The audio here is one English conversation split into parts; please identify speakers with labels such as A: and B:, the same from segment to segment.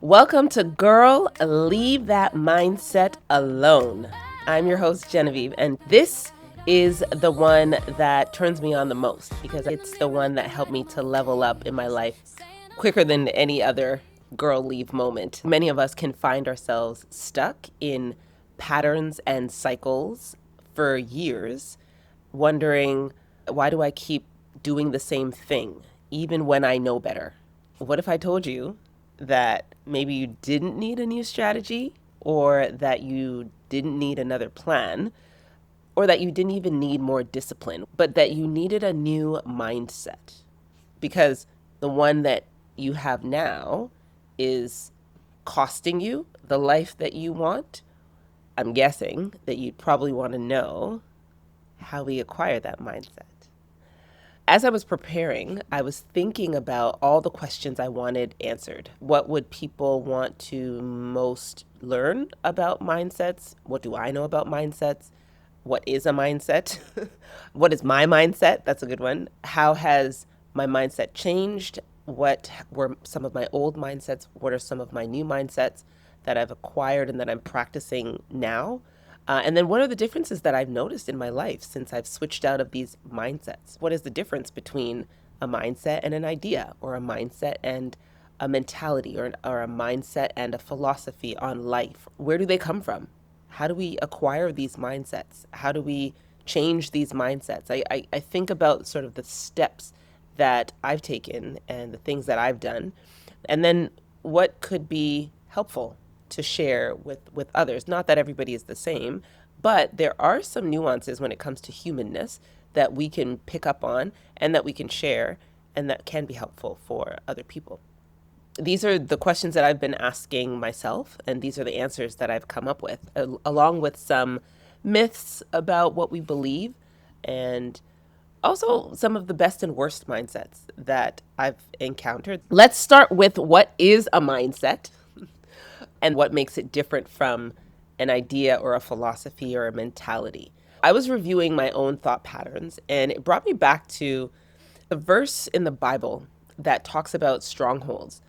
A: Welcome to Girl, Leave That Mindset Alone. I'm your host, Genevieve, and this is the one that turns me on the most because it's the one that helped me to level up in my life quicker than any other girl leave moment. Many of us can find ourselves stuck in patterns and cycles for years, wondering, why do I keep doing the same thing, even when I know better? What if I told you that maybe you didn't need a new strategy, or that you didn't need another plan, or that you didn't even need more discipline, but that you needed a new mindset? Because the one that you have now is costing you the life that you want. I'm guessing that you'd probably want to know how we acquire that mindset. As I was preparing, I was thinking about all the questions I wanted answered. What would people want to most learn about mindsets? What do I know about mindsets? What is a mindset? What is my mindset? That's a good one. How has my mindset changed? What were some of my old mindsets? What are some of my new mindsets that I've acquired and that I'm practicing now? And then what are the differences that I've noticed in my life since I've switched out of these mindsets? What is the difference between a mindset and an idea, or a mindset and a mentality, or a mindset and a philosophy on life? Where do they come from? How do we acquire these mindsets? How do we change these mindsets? I think about sort of the steps that I've taken and the things that I've done, and then what could be helpful to share with others. Not that everybody is the same, but there are some nuances when it comes to humanness that we can pick up on and that we can share and that can be helpful for other people. These are the questions that I've been asking myself, and these are the answers that I've come up with, along with some myths about what we believe, and also some of the best and worst mindsets that I've encountered. Let's start with what is a mindset and what makes it different from an idea or a philosophy or a mentality. I was reviewing my own thought patterns, and it brought me back to a verse in the Bible that talks about strongholds.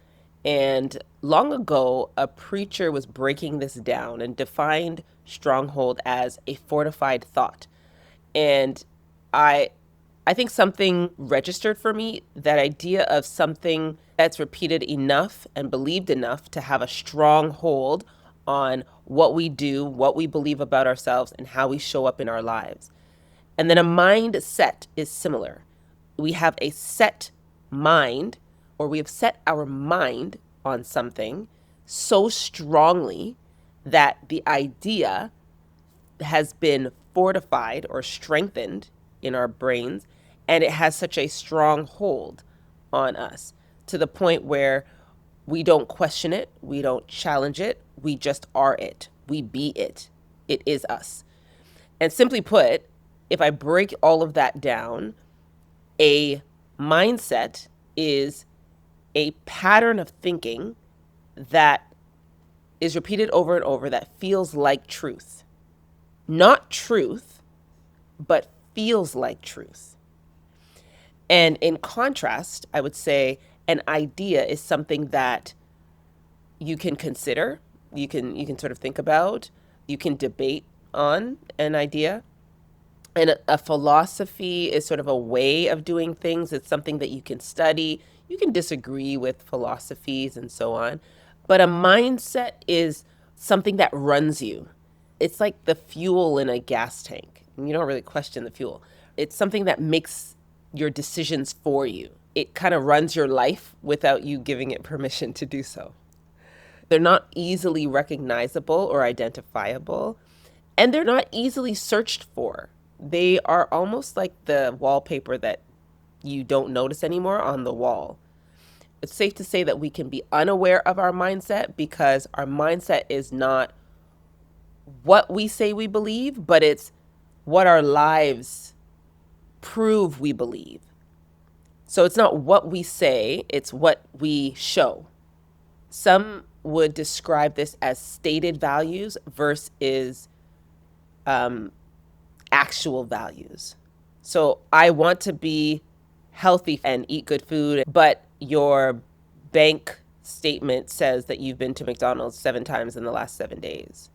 A: And long ago, a preacher was breaking this down and defined stronghold as a fortified thought. And I I think something registered for me, that idea of something that's repeated enough and believed enough to have a strong hold on what we do, what we believe about ourselves, and how we show up in our lives. And then a mindset is similar. We have a set mind, or we have set our mind on something so strongly that the idea has been fortified or strengthened in our brains, and it has such a strong hold on us to the point where we don't question it, we don't challenge it, we just are it, we be it. It is us. And simply put, if I break all of that down, a mindset is a pattern of thinking that is repeated over and over that feels like truth. Not truth, but feels like truth. And in contrast, I would say an idea is something that you can consider, you can sort of think about, you can debate on an idea. And a philosophy is sort of a way of doing things. It's something that you can study. You can disagree with philosophies and so on. But a mindset is something that runs you. It's like the fuel in a gas tank. You don't really question the fuel. It's something that makes your decisions for you. It kind of runs your life without you giving it permission to do so. They're not easily recognizable or identifiable, and they're not easily searched for. They are almost like the wallpaper that you don't notice anymore on the wall. It's safe to say that we can be unaware of our mindset because our mindset is not what we say we believe, but it's what our lives prove we believe. So it's not what we say, it's what we show. Some would describe this as stated values versus actual values. So I want to be healthy and eat good food, but your bank statement says that you've been to McDonald's 7 times in the last 7 days.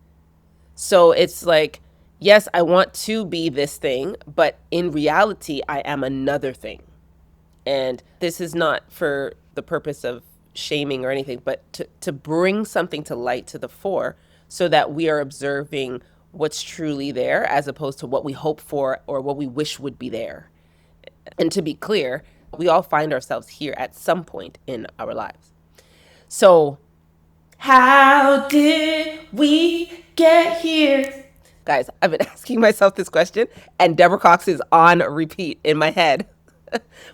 A: So it's like, yes, I want to be this thing, but in reality, I am another thing. And this is not for the purpose of shaming or anything, but to bring something to light to the fore so that we are observing what's truly there as opposed to what we hope for or what we wish would be there. And to be clear, we all find ourselves here at some point in our lives. So, how did we get here? Guys, I've been asking myself this question, and Deborah Cox is on repeat in my head.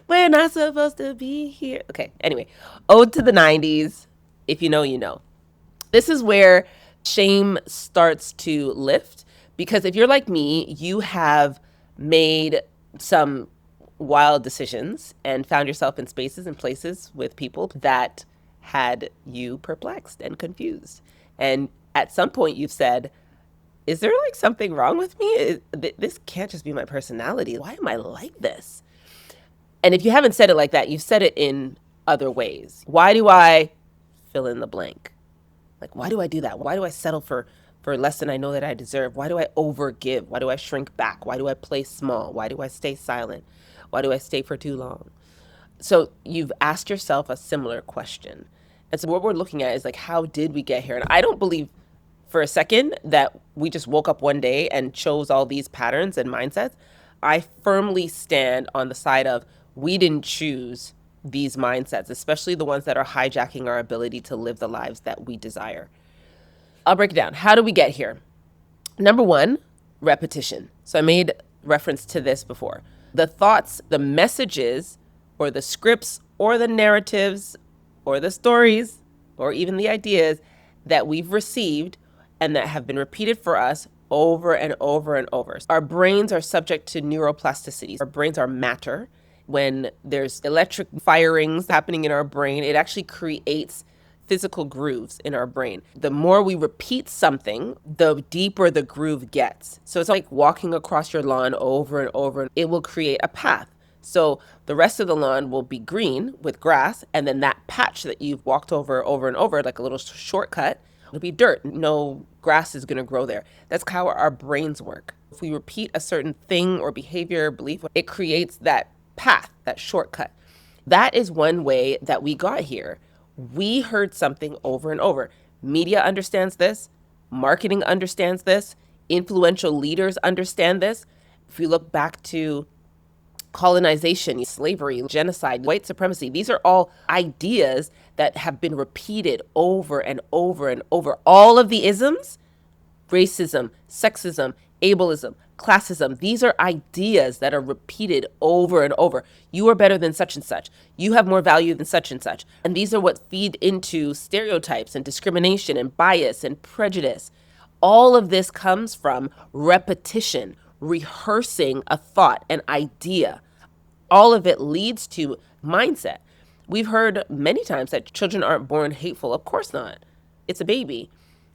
A: We're not supposed to be here. Okay, anyway, Ode to the 90s. If you know, you know. This is where shame starts to lift, because if you're like me, you have made some wild decisions and found yourself in spaces and places with people that had you perplexed and confused. And at some point you've said, is there like something wrong with me? This can't just be my personality. Why am I like this? And if you haven't said it like that, you've said it in other ways. Why do I fill in the blank? Like, why do I do that? Why do I settle for less than I know that I deserve? Why do I overgive? Why do I shrink back? Why do I play small? Why do I stay silent? Why do I stay for too long? So you've asked yourself a similar question. And so what we're looking at is like, how did we get here? And I don't believe for a second that we just woke up one day and chose all these patterns and mindsets. I firmly stand on the side of we didn't choose these mindsets, especially the ones that are hijacking our ability to live the lives that we desire. I'll break it down. How do we get here? Number one, repetition. So I made reference to this before. The thoughts, the messages, or the scripts, or the narratives, or the stories, or even the ideas that we've received and that have been repeated for us over and over and over. Our brains are subject to neuroplasticity. Our brains are matter. When there's electric firings happening in our brain, it actually creates physical grooves in our brain. The more we repeat something, the deeper the groove gets. So it's like walking across your lawn over and over. It will create a path. So the rest of the lawn will be green with grass, and then that patch that you've walked over and over, like a little shortcut, it'll be dirt. No grass is going to grow there. That's how our brains work. If we repeat a certain thing or behavior or belief, it creates that path, that shortcut. That is one way that we got here. We heard something over and over. Media understands this. Marketing understands this. Influential leaders understand this. If we look back to colonization, slavery, genocide, white supremacy, these are all ideas that have been repeated over and over and over. All of the isms, racism, sexism, ableism, classism, these are ideas that are repeated over and over. You are better than such and such. You have more value than such and such. And these are what feed into stereotypes and discrimination and bias and prejudice. All of this comes from repetition, rehearsing a thought, an idea. All of it leads to mindset. We've heard many times that children aren't born hateful. Of course not. It's a baby.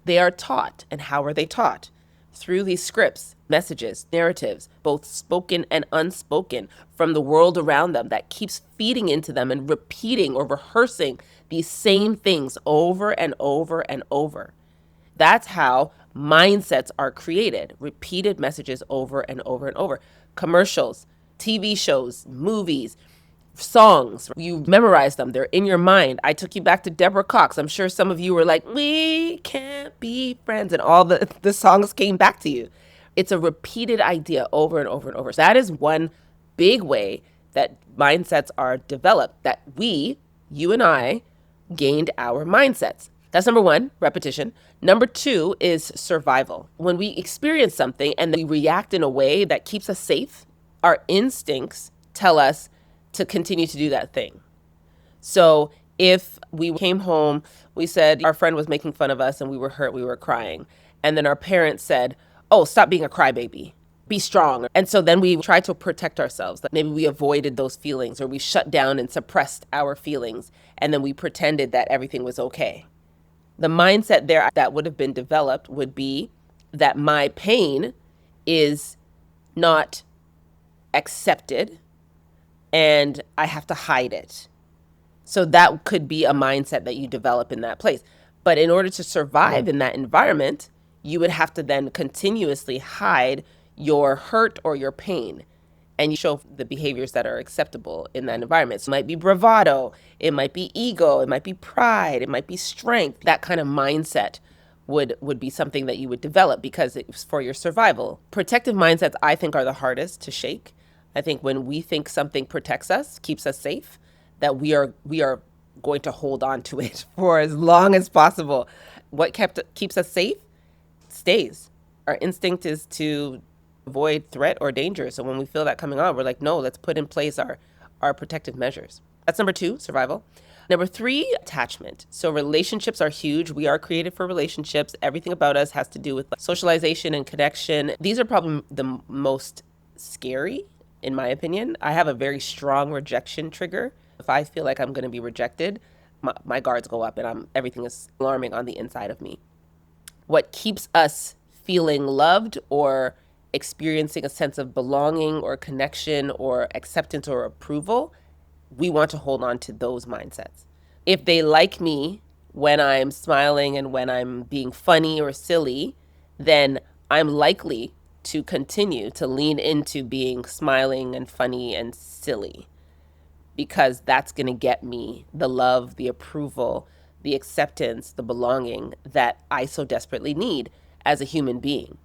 A: They are taught. And how are they taught? Through these scripts, messages, narratives, both spoken and unspoken, from the world around them that keeps feeding into them and repeating or rehearsing these same things over and over and over. That's how mindsets are created, repeated messages over and over and over. Commercials, TV shows, movies, songs, you memorize them. They're in your mind. I took you back to Deborah Cox. I'm sure some of you were like, we can't be friends. And all the songs came back to you. It's a repeated idea over and over and over. So that is one big way that mindsets are developed, that we, you and I, gained our mindsets. That's number one, repetition. Number two is survival. When we experience something and we react in a way that keeps us safe, our instincts tell us to continue to do that thing. So if we came home, we said our friend was making fun of us and we were hurt, we were crying. And then our parents said, oh, stop being a crybaby, be strong. And so then we tried to protect ourselves. Maybe we avoided those feelings or we shut down and suppressed our feelings. And then we pretended that everything was okay. The mindset there that would have been developed would be that my pain is not accepted and I have to hide it. So that could be a mindset that you develop in that place. But in order to survive in that environment, you would have to then continuously hide your hurt or your pain, and you show the behaviors that are acceptable in that environment. So it might be bravado, it might be ego, it might be pride, it might be strength. That kind of mindset would be something that you would develop because it's for your survival. Protective mindsets, I think, are the hardest to shake. I think when we think something protects us, keeps us safe, that we are going to hold on to it for as long as possible. What keeps us safe stays. Our instinct is to avoid threat or danger. So when we feel that coming on, we're like, no, let's put in place our protective measures. That's number 2, survival. Number 3, attachment. So relationships are huge. We are created for relationships. Everything about us has to do with socialization and connection. These are probably the most scary, in my opinion. I have a very strong rejection trigger. If I feel like I'm going to be rejected, my guards go up and everything is alarming on the inside of me. What keeps us feeling loved or experiencing a sense of belonging or connection or acceptance or approval, we want to hold on to those mindsets. If they like me when I'm smiling and when I'm being funny or silly, then I'm likely to continue to lean into being smiling and funny and silly, because that's going to get me the love, the approval, the acceptance, the belonging that I so desperately need as a human being.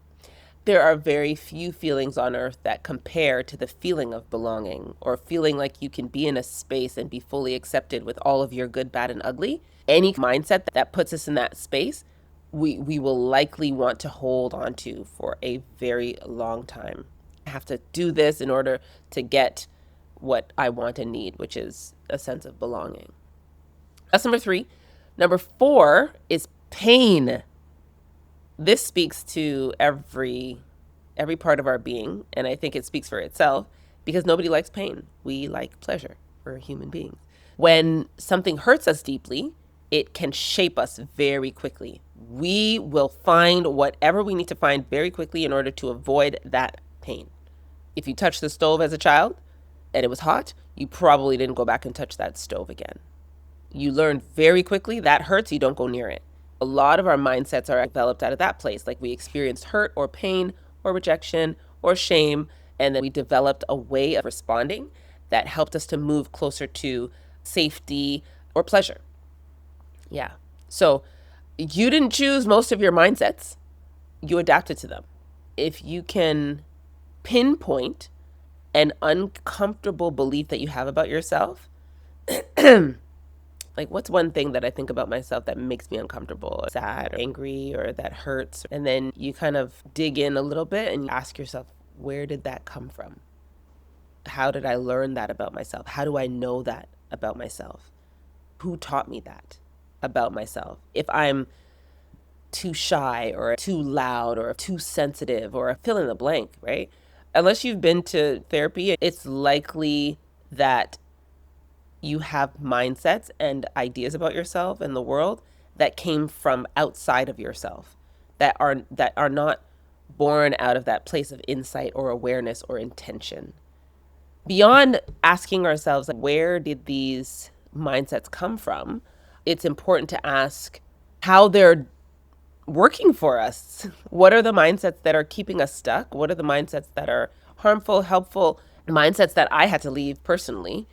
A: There are very few feelings on earth that compare to the feeling of belonging, or feeling like you can be in a space and be fully accepted with all of your good, bad, and ugly. Any mindset that puts us in that space, we will likely want to hold on to for a very long time. I have to do this in order to get what I want and need, which is a sense of belonging. That's number 3. Number 4 is pain. This speaks to every part of our being, and I think it speaks for itself, because nobody likes pain. We like pleasure. We're human beings. When something hurts us deeply, it can shape us very quickly. We will find whatever we need to find very quickly in order to avoid that pain. If you touched the stove as a child and it was hot, you probably didn't go back and touch that stove again. You learn very quickly that hurts, you don't go near it. A lot of our mindsets are developed out of that place. Like, we experienced hurt or pain or rejection or shame, and then we developed a way of responding that helped us to move closer to safety or pleasure. Yeah. So you didn't choose most of your mindsets. You adapted to them. If you can pinpoint an uncomfortable belief that you have about yourself, like, what's one thing that I think about myself that makes me uncomfortable, or sad, or angry, or that hurts? And then you kind of dig in a little bit and you ask yourself, where did that come from? How did I learn that about myself? How do I know that about myself? Who taught me that about myself? If I'm too shy or too loud or too sensitive or fill in the blank, right? Unless you've been to therapy, it's likely that you have mindsets and ideas about yourself and the world that came from outside of yourself, that are not born out of that place of insight or awareness or intention. Beyond asking ourselves, like, where did these mindsets come from, it's important to ask how they're working for us. What are the mindsets that are keeping us stuck? What are the mindsets that are harmful, helpful, mindsets that I had to leave personally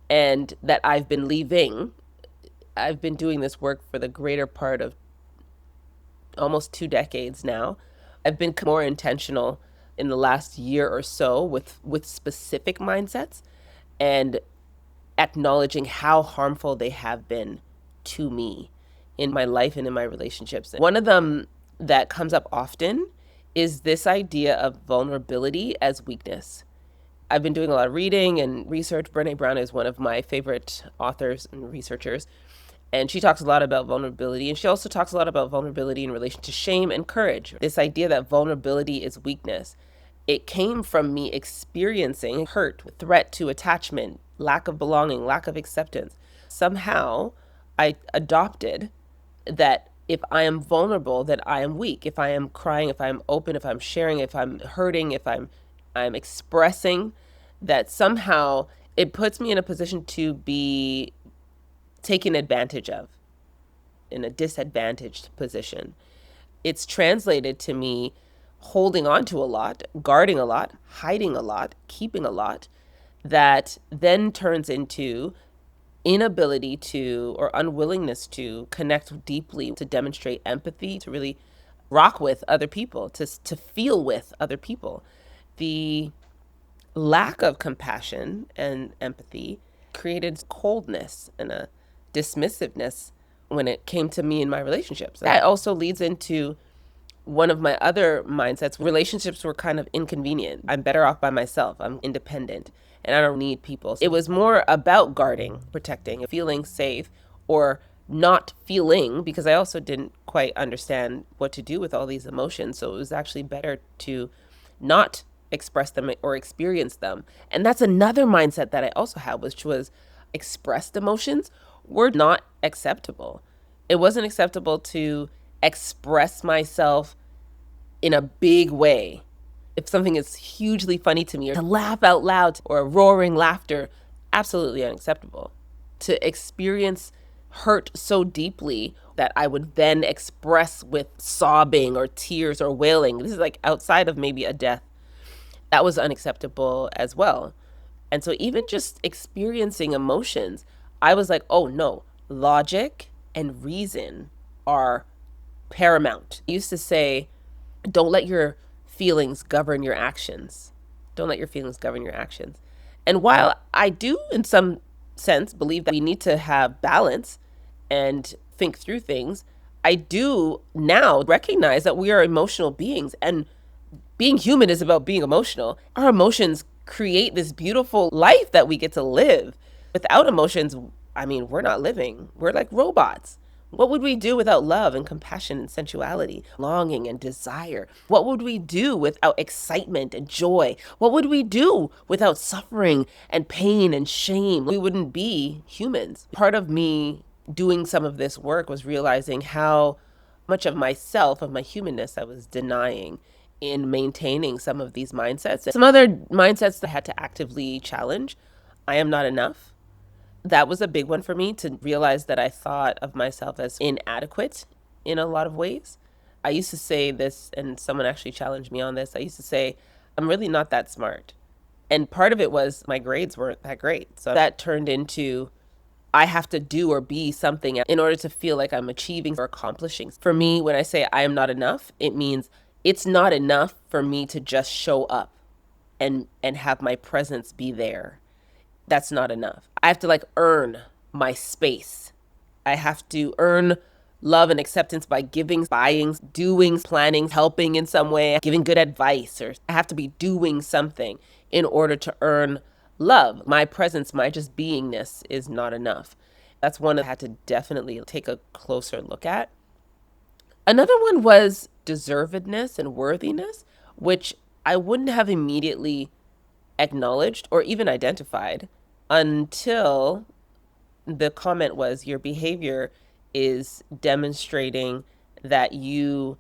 A: and that I've been leaving? I've been doing this work for the greater part of almost 2 decades now. I've been more intentional in the last year or so with specific mindsets and acknowledging how harmful they have been to me in my life and in my relationships. One of them that comes up often is this idea of vulnerability as weakness. I've been doing a lot of reading and research. Brené Brown is one of my favorite authors and researchers, and she talks a lot about vulnerability, and she also talks a lot about vulnerability in relation to shame and courage. This idea that vulnerability is weakness. It came from me experiencing hurt, threat to attachment, lack of belonging, lack of acceptance. Somehow I adopted that if I am vulnerable, that I am weak. If I am crying, if I'm open, if I'm sharing, if I'm hurting, if I'm expressing, that somehow it puts me in a position to be taken advantage of, in a disadvantaged position. It's translated to me holding on to a lot, guarding a lot, hiding a lot, keeping a lot, that then turns into inability to, or unwillingness to, connect deeply, to demonstrate empathy, to really rock with other people, to feel with other people. The lack of compassion and empathy created coldness and a dismissiveness when it came to me and my relationships. That also leads into one of my other mindsets. Relationships were kind of inconvenient. I'm better off by myself. I'm independent and I don't need people. It was more about guarding, protecting, feeling safe, or not feeling, because I also didn't quite understand what to do with all these emotions. So it was actually better to not express them or experience them. And that's another mindset that I also had, which was expressed emotions were not acceptable. It wasn't acceptable to express myself in a big way. If something is hugely funny to me, or to laugh out loud, or a roaring laughter, absolutely unacceptable. To experience hurt so deeply that I would then express with sobbing or tears or wailing, this is like outside of maybe a death, that was unacceptable as well. And so even just experiencing emotions, I was like, oh no, logic and reason are paramount. I used to say, don't let your feelings govern your actions. Don't let your feelings govern your actions. And while I do, in some sense, believe that we need to have balance and think through things, I do now recognize that we are emotional beings, and being human is about being emotional. Our emotions create this beautiful life that we get to live. Without emotions, I mean, we're not living. We're like robots. What would we do without love and compassion and sensuality, longing and desire? What would we do without excitement and joy? What would we do without suffering and pain and shame? We wouldn't be humans. Part of me doing some of this work was realizing how much of myself, of my humanness, I was denying in maintaining some of these mindsets. Some other mindsets that I had to actively challenge. I am not enough. That was a big one for me, to realize that I thought of myself as inadequate in a lot of ways. I used to say this, and someone actually challenged me on this. I used to say, I'm really not that smart. And part of it was my grades weren't that great. So that turned into, I have to do or be something in order to feel like I'm achieving or accomplishing. For me, when I say I am not enough, it means it's not enough for me to just show up and have my presence be there. That's not enough. I have to like earn my space. I have to earn love and acceptance by giving, buying, doing, planning, helping in some way, giving good advice, or I have to be doing something in order to earn love. My presence, my just beingness is not enough. That's one I had to definitely take a closer look at. Another one was deservedness and worthiness, which I wouldn't have immediately acknowledged or even identified until the comment was, your behavior is demonstrating that you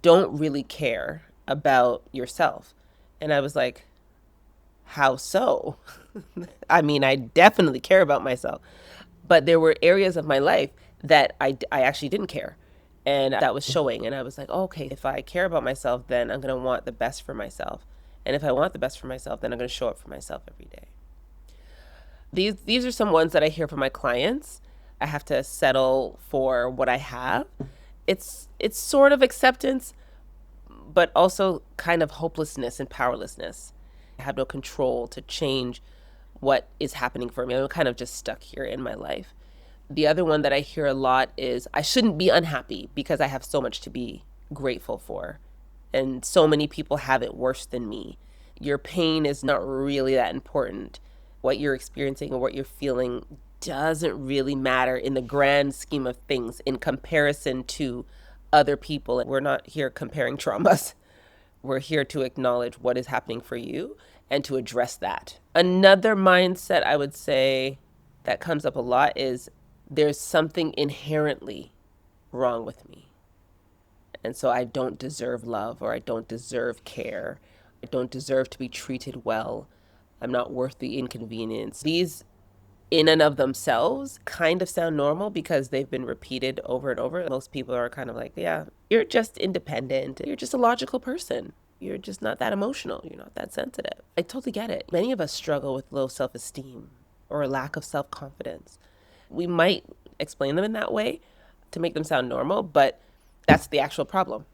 A: don't really care about yourself. And I was like, how so? I mean, I definitely care about myself, but there were areas of my life that I actually didn't care. And that was showing. And I was like, oh, okay, if I care about myself, then I'm going to want the best for myself. And if I want the best for myself, then I'm going to show up for myself every day. These are some ones that I hear from my clients. I have to settle for what I have. It's sort of acceptance, but also kind of hopelessness and powerlessness. I have no control to change what is happening for me. I'm kind of just stuck here in my life. The other one that I hear a lot is, I shouldn't be unhappy because I have so much to be grateful for. And so many people have it worse than me. Your pain is not really that important. What you're experiencing or what you're feeling doesn't really matter in the grand scheme of things in comparison to other people. We're not here comparing traumas. We're here to acknowledge what is happening for you and to address that. Another mindset I would say that comes up a lot is, there's something inherently wrong with me. And so I don't deserve love, or I don't deserve care. I don't deserve to be treated well. I'm not worth the inconvenience. These in and of themselves kind of sound normal because they've been repeated over and over. Most people are kind of like, yeah, you're just independent. You're just a logical person. You're just not that emotional. You're not that sensitive. I totally get it. Many of us struggle with low self-esteem or a lack of self-confidence. We might explain them in that way to make them sound normal, but that's the actual problem.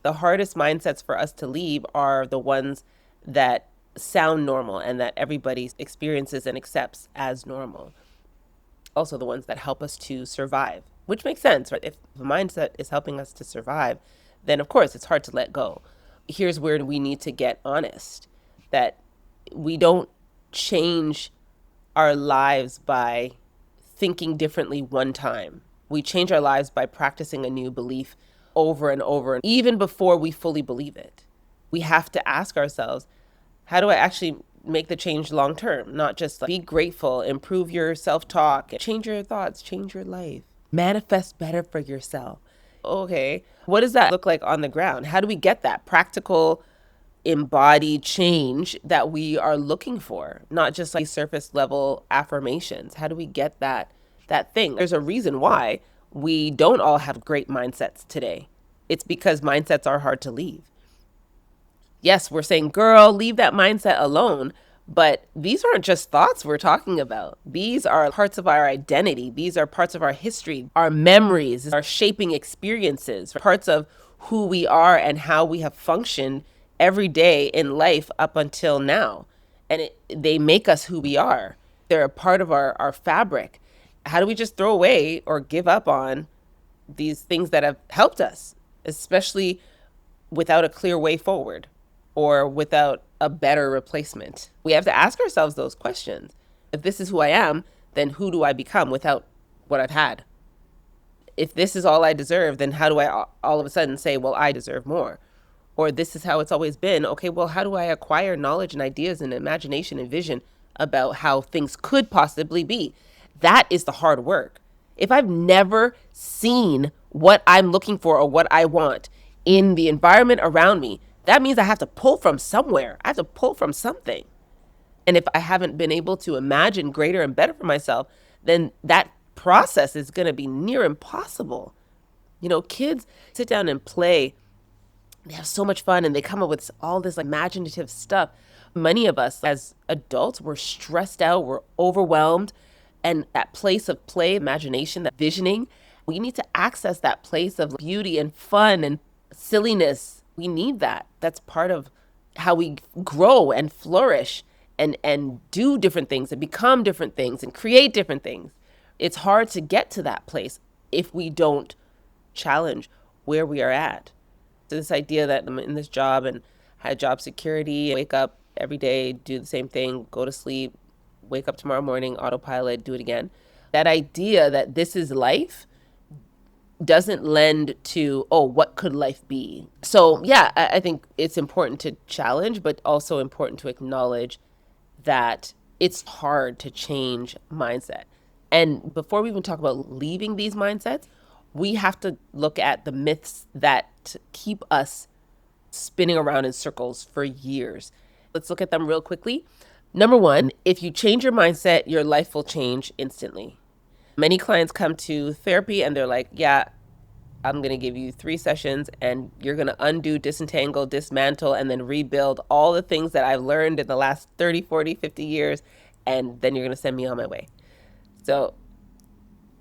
A: The hardest mindsets for us to leave are the ones that sound normal and that everybody experiences and accepts as normal. Also, the ones that help us to survive, which makes sense, right? If the mindset is helping us to survive, then of course it's hard to let go. Here's where we need to get honest, that we don't change our lives by thinking differently one time. We change our lives by practicing a new belief over and over, even before we fully believe it. We have to ask ourselves, how do I actually make the change long term? Not just like, be grateful, improve your self-talk, change your thoughts, change your life, manifest better for yourself. Okay, what does that look like on the ground? How do we get that practical, embodied change that we are looking for? Not just like surface level affirmations. How do we get that thing? There's a reason why we don't all have great mindsets today. It's because mindsets are hard to leave. Yes, we're saying, girl, leave that mindset alone. But these aren't just thoughts we're talking about. These are parts of our identity. These are parts of our history, our memories, our shaping experiences, parts of who we are and how we have functioned every day in life up until now. And they make us who we are. They're a part of our fabric. How do we just throw away or give up on these things that have helped us, especially without a clear way forward or without a better replacement? We have to ask ourselves those questions. If this is who I am, then who do I become without what I've had? If this is all I deserve, then how do I all of a sudden say, well, I deserve more? Or this is how it's always been. Okay, well, how do I acquire knowledge and ideas and imagination and vision about how things could possibly be? That is the hard work. If I've never seen what I'm looking for or what I want in the environment around me, that means I have to pull from somewhere. I have to pull from something. And if I haven't been able to imagine greater and better for myself, then that process is going to be near impossible. You know, kids sit down and play. They have so much fun and they come up with all this imaginative stuff. Many of us as adults, we're stressed out, we're overwhelmed. And that place of play, imagination, that visioning, we need to access that place of beauty and fun and silliness. We need that. That's part of how we grow and flourish and do different things and become different things and create different things. It's hard to get to that place if we don't challenge where we are at. So this idea that I'm in this job and had job security, wake up every day, do the same thing, go to sleep, wake up tomorrow morning, autopilot, do it again. That idea that this is life doesn't lend to, oh, what could life be? So yeah, I think it's important to challenge, but also important to acknowledge that it's hard to change mindset. And before we even talk about leaving these mindsets, we have to look at the myths that keep us spinning around in circles for years. Let's look at them real quickly. Number one, if you change your mindset, your life will change instantly. Many clients come to therapy and they're like, yeah, I'm going to give you 3 sessions and you're going to undo, disentangle, dismantle, and then rebuild all the things that I've learned in the last 30, 40, 50 years. And then you're going to send me on my way. So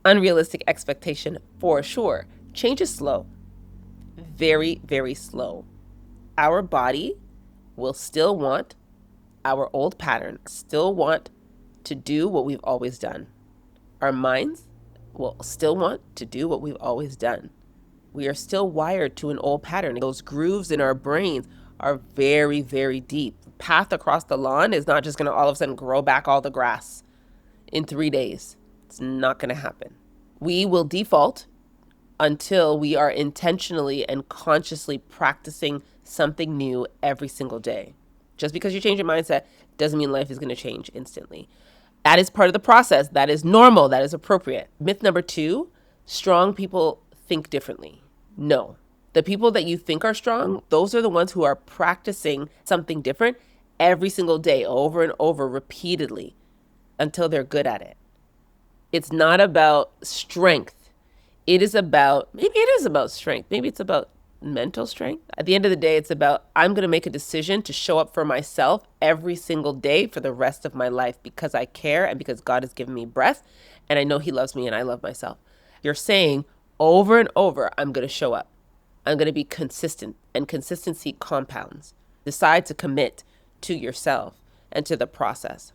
A: unrealistic expectation for sure. Change is slow. Very, very slow. Our body will still want our old pattern, still want to do what we've always done. Our minds will still want to do what we've always done. We are still wired to an old pattern. Those grooves in our brains are very, very deep. The path across the lawn is not just going to all of a sudden grow back all the grass in 3 days. It's not going to happen. We will default until we are intentionally and consciously practicing something new every single day. Just because you change your mindset doesn't mean life is going to change instantly. That is part of the process. That is normal. That is appropriate. Myth number 2, strong people think differently. No. The people that you think are strong, those are the ones who are practicing something different every single day, over and over, repeatedly. until they're good at it. It's not about strength. Maybe it is about strength. Maybe it's about mental strength. At the end of the day, it's about, I'm going to make a decision to show up for myself every single day for the rest of my life because I care and because God has given me breath and I know He loves me and I love myself. You're saying over and over, I'm going to show up. I'm going to be consistent, and consistency compounds. Decide to commit to yourself and to the process.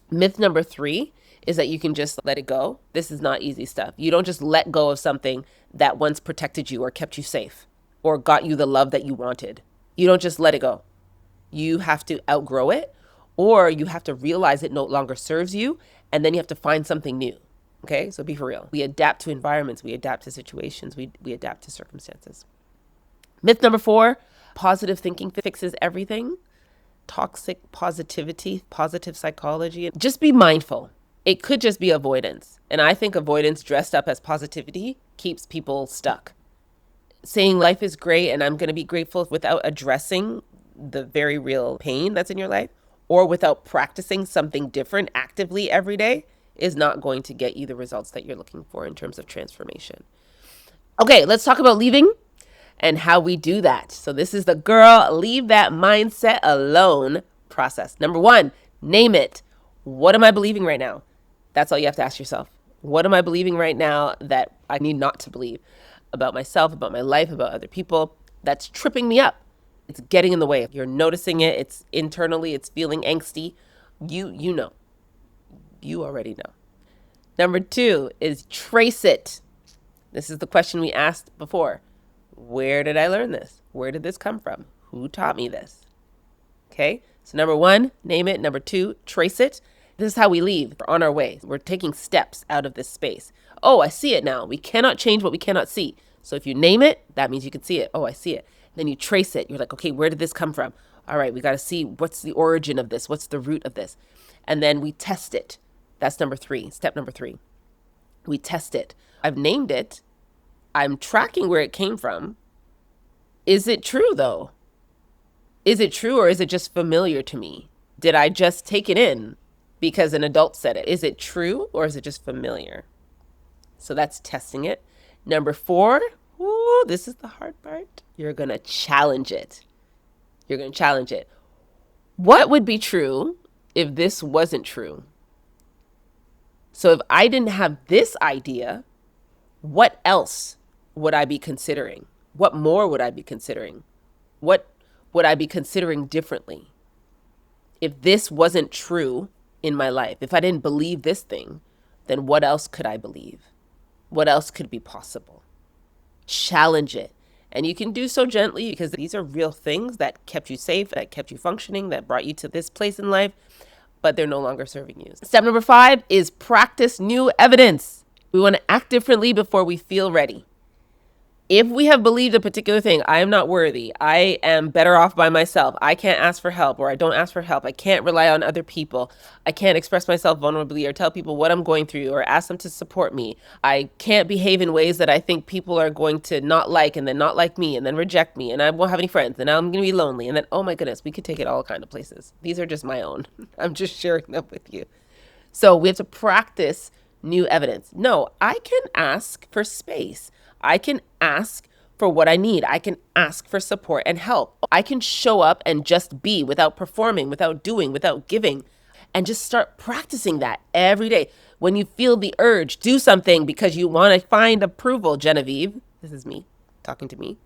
A: Myth number 3 is that you can just let it go. This is not easy stuff. You don't just let go of something that once protected you or kept you safe or got you the love that you wanted. You don't just let it go. You have to outgrow it, or you have to realize it no longer serves you, and then you have to find something new. Okay, so be for real. We adapt to environments, we adapt to situations, we adapt to circumstances. Myth number 4, positive thinking fixes everything. Toxic positivity, positive psychology. Just be mindful. It could just be avoidance. And I think avoidance dressed up as positivity keeps people stuck. Saying life is great and I'm going to be grateful without addressing the very real pain that's in your life, or without practicing something different actively every day, is not going to get you the results that you're looking for in terms of transformation. Okay, let's talk about leaving and how we do that. So this is the girl, leave that mindset alone process. Number 1, name it. What am I believing right now? That's all you have to ask yourself. What am I believing right now that I need not to believe about myself, about my life, about other people? That's tripping me up. It's getting in the way. You're noticing it. It's internally, it's feeling angsty. You know. You already know. Number 2 is trace it. This is the question we asked before. Where did I learn this? Where did this come from? Who taught me this? Okay, so number 1, name it. Number 2, trace it. This is how we leave. We're on our way. We're taking steps out of this space. Oh, I see it now. We cannot change what we cannot see. So if you name it, that means you can see it. Oh, I see it. Then you trace it. You're like, okay, where did this come from? All right, we got to see what's the origin of this. What's the root of this? And then we test it. That's number 3, step number 3. We test it. I've named it. I'm tracking where it came from. Is it true though? Is it true, or is it just familiar to me? Did I just take it in because an adult said it? Is it true, or is it just familiar? So that's testing it. Number 4, this is the hard part. You're going to challenge it. You're going to challenge it. What would be true if this wasn't true? So if I didn't have this idea, what else would I be considering? What more would I be considering? What would I be considering differently? If this wasn't true in my life, if I didn't believe this thing, then what else could I believe? What else could be possible? Challenge it. And you can do so gently, because these are real things that kept you safe, that kept you functioning, that brought you to this place in life, but they're no longer serving you. Step number 5 is practice new evidence. We want to act differently before we feel ready. If we have believed a particular thing, I am not worthy, I am better off by myself, I can't ask for help, or I don't ask for help, I can't rely on other people, I can't express myself vulnerably or tell people what I'm going through or ask them to support me, I can't behave in ways that I think people are going to not like, and then not like me, and then reject me, and I won't have any friends, and now I'm going to be lonely, and then, oh my goodness, we could take it all kind of places. These are just my own. I'm just sharing them with you. So we have to practice new evidence. No, I can ask for space. I can ask for what I need. I can ask for support and help. I can show up and just be, without performing, without doing, without giving, and just start practicing that every day. When you feel the urge, do something because you want to find approval, Genevieve. This is me talking to me.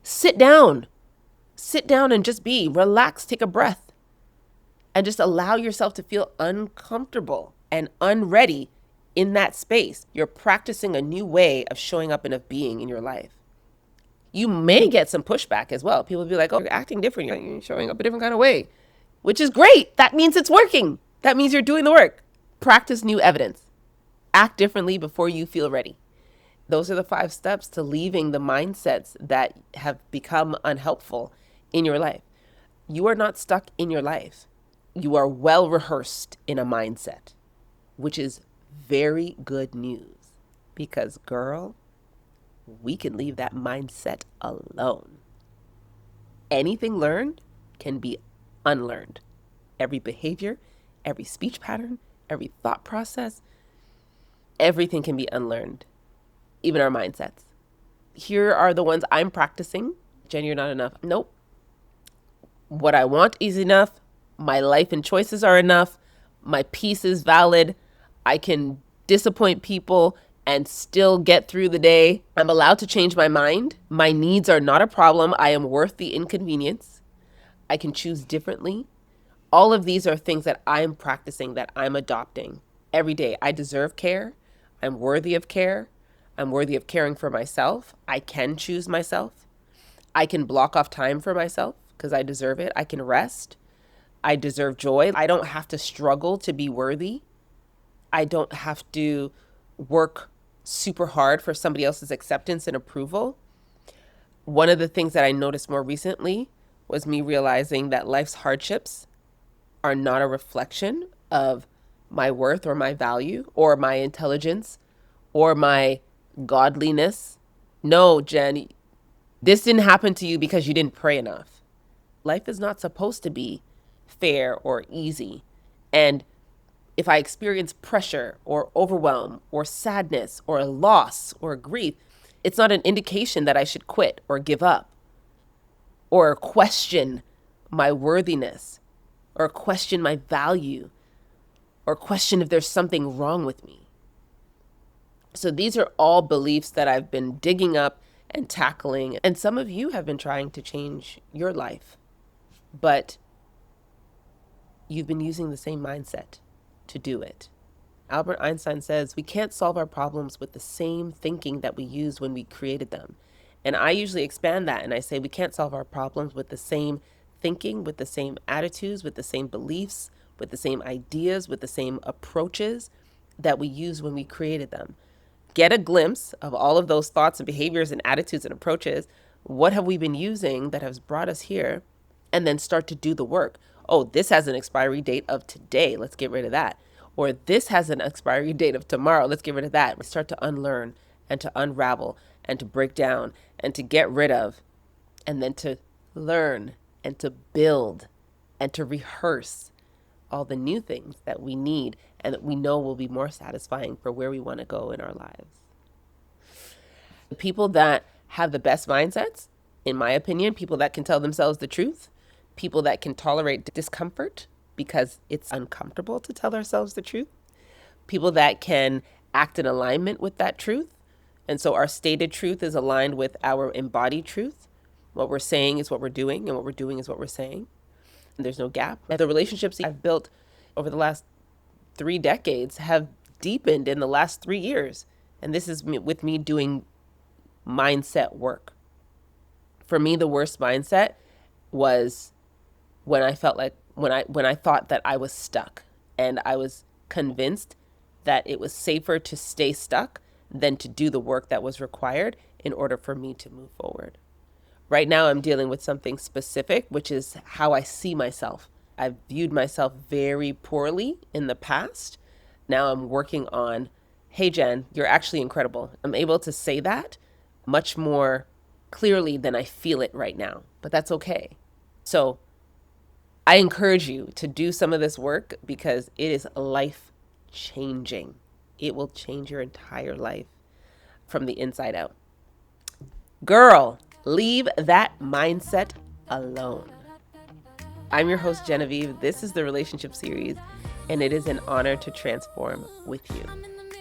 A: Sit down. Sit down and just be. Relax. Take a breath. And just allow yourself to feel uncomfortable and unready in that space. You're practicing a new way of showing up and of being in your life. You may get some pushback as well. People will be like, oh, you're acting different. You're showing up a different kind of way, which is great. That means it's working. That means you're doing the work. Practice new evidence. Act differently before you feel ready. Those are the 5 steps to leaving the mindsets that have become unhelpful in your life. You are not stuck in your life. You are well rehearsed in a mindset, which is very good news, because girl, we can leave that mindset alone. Anything learned can be unlearned. Every behavior, every speech pattern, every thought process, everything can be unlearned, even our mindsets. Here are the ones I'm practicing. Jen, you're not enough. Nope. What I want is enough. My life and choices are enough. My peace is valid. I can disappoint people and still get through the day. I'm allowed to change my mind. My needs are not a problem. I am worth the inconvenience. I can choose differently. All of these are things that I'm practicing, that I'm adopting every day. I deserve care. I'm worthy of care. I'm worthy of caring for myself. I can choose myself. I can block off time for myself because I deserve it. I can rest. I deserve joy. I don't have to struggle to be worthy. I don't have to work super hard for somebody else's acceptance and approval. One of the things that I noticed more recently was me realizing that life's hardships are not a reflection of my worth or my value or my intelligence or my godliness. No, Jen, this didn't happen to you because you didn't pray enough. Life is not supposed to be fair or easy. And if I experience pressure or overwhelm or sadness or a loss or grief, it's not an indication that I should quit or give up or question my worthiness or question my value or question if there's something wrong with me. So these are all beliefs that I've been digging up and tackling. And some of you have been trying to change your life, but you've been using the same mindset to do it. Albert Einstein says we can't solve our problems with the same thinking that we used when we created them. And I usually expand that and I say we can't solve our problems with the same thinking, with the same attitudes, with the same beliefs, with the same ideas, with the same approaches that we used when we created them. Get a glimpse of all of those thoughts and behaviors and attitudes and approaches. What have we been using that has brought us here? And then start to do the work. Oh, this has an expiry date of today. Let's get rid of that. Or this has an expiry date of tomorrow. Let's get rid of that. We start to unlearn and to unravel and to break down and to get rid of, and then to learn and to build and to rehearse all the new things that we need and that we know will be more satisfying for where we want to go in our lives. The people that have the best mindsets, in my opinion, people that can tell themselves the truth, people that can tolerate discomfort because it's uncomfortable to tell ourselves the truth, people that can act in alignment with that truth. And so our stated truth is aligned with our embodied truth. What we're saying is what we're doing, and what we're doing is what we're saying. And there's no gap. The relationships I've built over the last 3 decades have deepened in the last 3 years. And this is with me doing mindset work. For me, the worst mindset was when I felt like when I thought that I was stuck, and I was convinced that it was safer to stay stuck than to do the work that was required in order for me to move forward. Right now, I'm dealing with something specific, which is how I see myself. I've viewed myself very poorly in the past. Now I'm working on, hey, Jen, you're actually incredible. I'm able to say that much more clearly than I feel it right now, but that's okay. So I encourage you to do some of this work because it is life changing. It will change your entire life from the inside out. Girl, leave that mindset alone. I'm your host, Genevieve. This is the Relationship Series, and it is an honor to transform with you.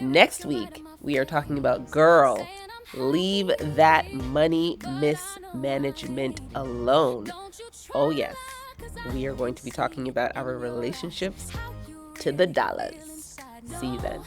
A: Next week, we are talking about girl, leave that money mismanagement alone. Oh, yes. We are going to be talking about our relationships to the dollars. See you then.